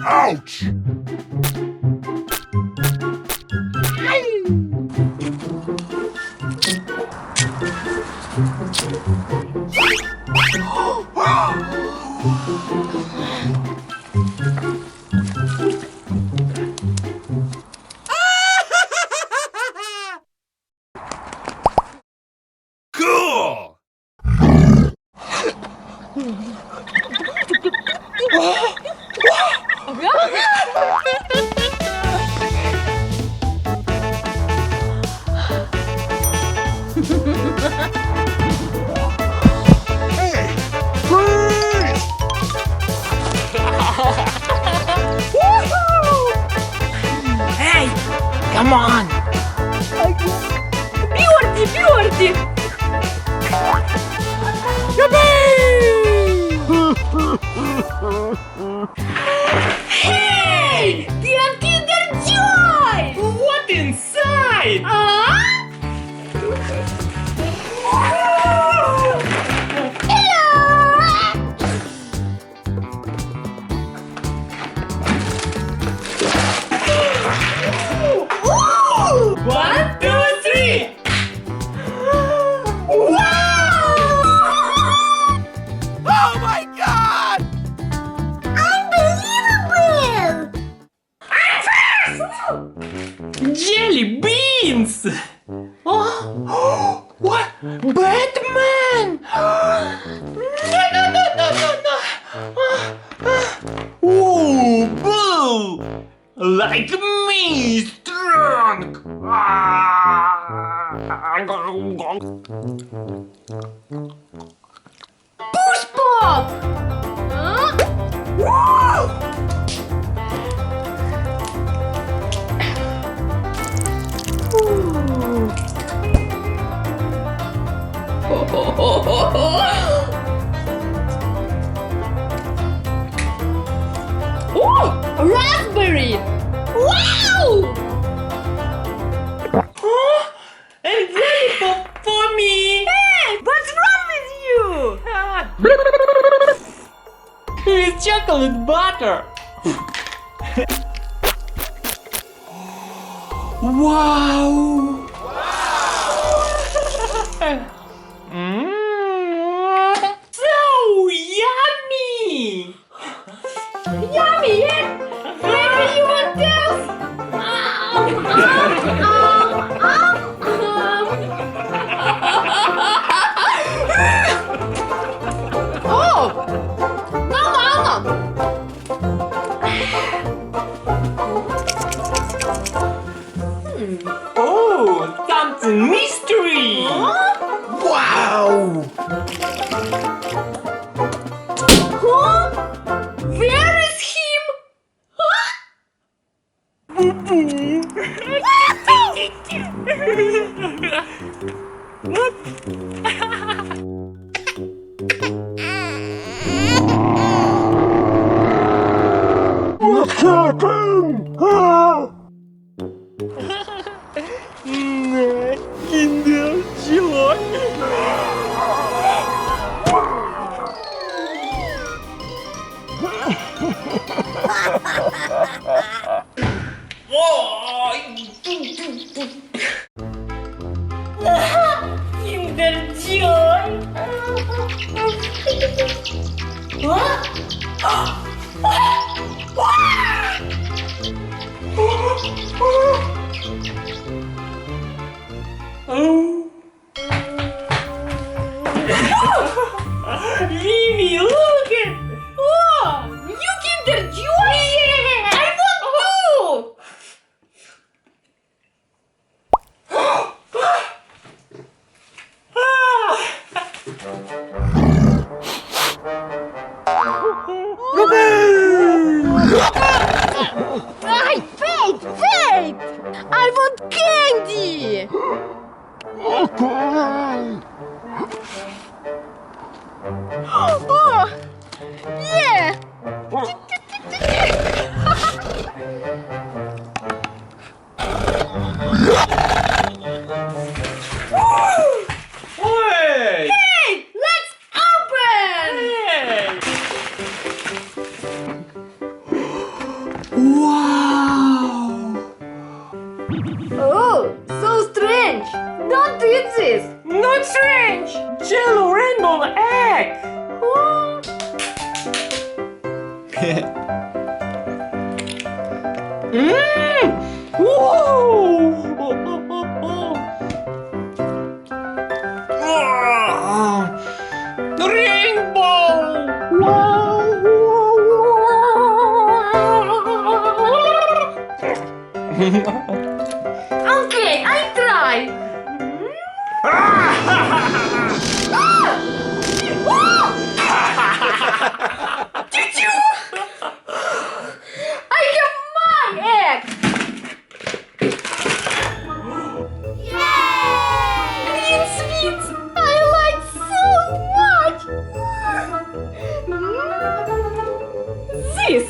Ouch! Cool! Hey! Freeze! Hey, come on. Пёрти. Hey, get Kinder Joy. What inside? One, two, three! Wow! Oh my god! Jelly beans! Oh, what? Batman! No! Ooh, boo! Like me, strong! Push pop! Oh, raspberry! Wow! And lollipop for me! Hey, what's wrong with you? It's chocolate butter. Wow! So yummy! Yummy! Maybe you want this? Oh! Oh, something mystery! Wow! Huh? Where is him? What happened? Kinder Joy. Kinder Joy. Vivi, look it! Oh, new Kinder Joy! I want two! Hey, wait! I want candy! Okay. Oh, yeah! Oh, so strange. Don't eat this. Not strange. Jello rainbow egg. Whoa! Rainbow! Okay, I try. I have my egg. Green sweets. I like so much. This.